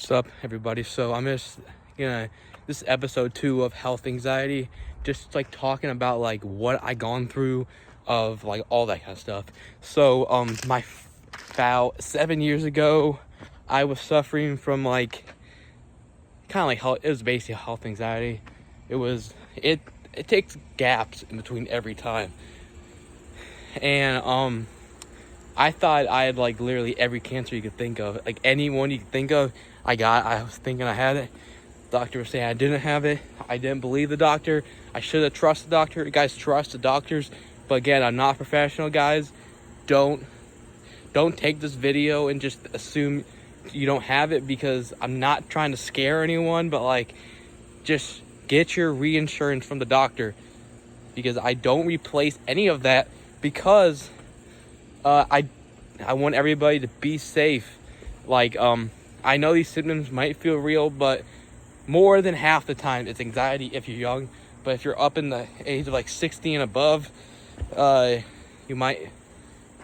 What's up, everybody? So I'm just this is episode 2 of health anxiety, just like talking about like what I gone through of like all that kind of stuff. So about 7 years ago, I was suffering from like kind of like health. It was basically health anxiety. It takes gaps in between every time, and I thought I had like literally every cancer you could think of, like anyone you could think of. I was thinking I had it. Doctor was saying I didn't have it. I didn't believe the doctor. I should have trusted the doctor. You guys, trust the doctors. But again, I'm not professional, guys. Don't take this video and just assume you don't have it, because I'm not trying to scare anyone, but like, just get your reinsurance from the doctor, because I don't replace any of that, because I want everybody to be safe. Like, I know these symptoms might feel real, but more than half the time it's anxiety if you're young. But if you're up in the age of like 60 and above, you might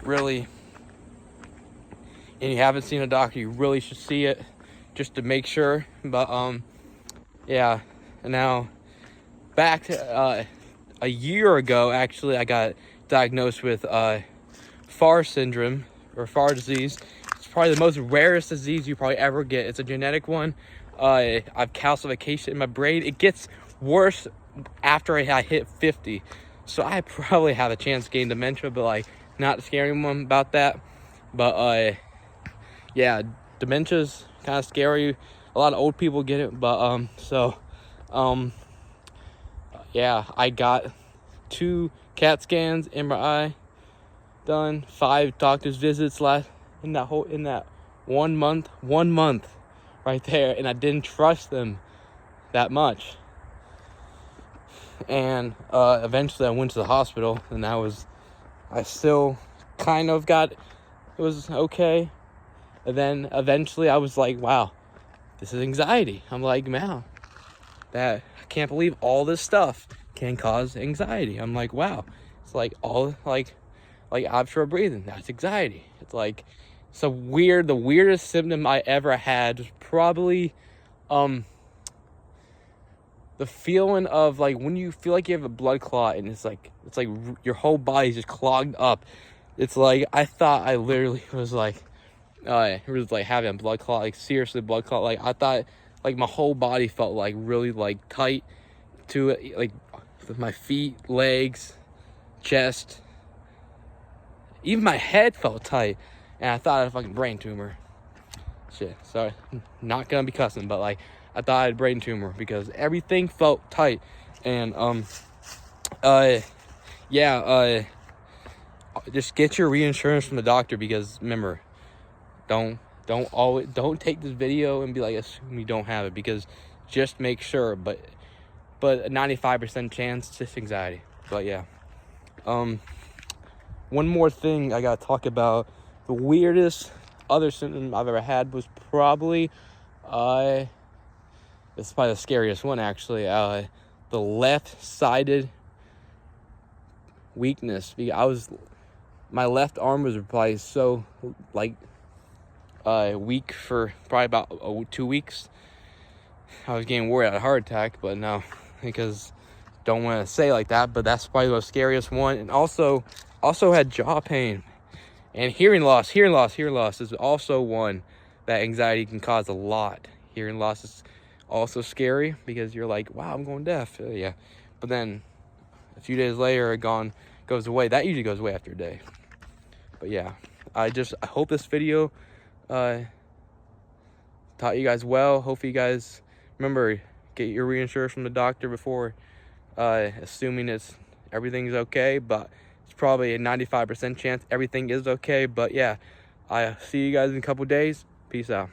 really, and you haven't seen a doctor, you really should see it just to make sure. But yeah. And now back to a year ago, actually, I got diagnosed with FAR syndrome, or FAR disease. It's probably the most rarest disease you probably ever get. It's a genetic one. I have calcification in my brain. It gets worse after I hit 50. So I probably have a chance of getting dementia, but like, not scaring anyone about that. But yeah, dementia's kind of scary. A lot of old people get it, but yeah, I got 2 CAT scans, MRI done, 5 doctor's visits in that 1 month right there, and I didn't trust them that much. And eventually I went to the hospital, and I still kind of it was okay. And then eventually I was like, wow, this is anxiety. I'm like, man, I can't believe all this stuff can cause anxiety. I'm like, wow, it's like all like offshore breathing, that's anxiety. It's like, the weirdest symptom I ever had was probably the feeling of like when you feel like you have a blood clot, and it's like your whole body's just clogged up. It's like, I thought I literally was like having a blood clot, like seriously blood clot. Like, I thought like my whole body felt like really like tight to it, like my feet, legs, chest, even my head felt tight, and I thought I had a fucking brain tumor. Shit, sorry, not gonna be cussing, but like, I thought I had a brain tumor because everything felt tight. And just get your reinsurance from the doctor, because remember, don't take this video and be like, assume you don't have it, because just make sure. But a 95% chance, it's just anxiety. But yeah, one more thing I gotta talk about. The weirdest other symptom I've ever had was probably it's probably the scariest one, actually. The left-sided weakness. My left arm was probably so like weak for probably about 2 weeks. I was getting worried I had a heart attack, but no, because don't want to say like that, but that's probably the scariest one. And also had jaw pain and hearing loss. Hearing loss is also one that anxiety can cause a lot. Hearing loss is also scary, because you're like, wow, I'm going deaf. Yeah, but then a few days later it goes away. That usually goes away after a day. But yeah, I hope this video taught you guys well. Hopefully you guys remember, get your reinsurance from the doctor before assuming everything's okay. But it's probably a 95% chance everything is okay. But yeah, I see you guys in a couple days. Peace out.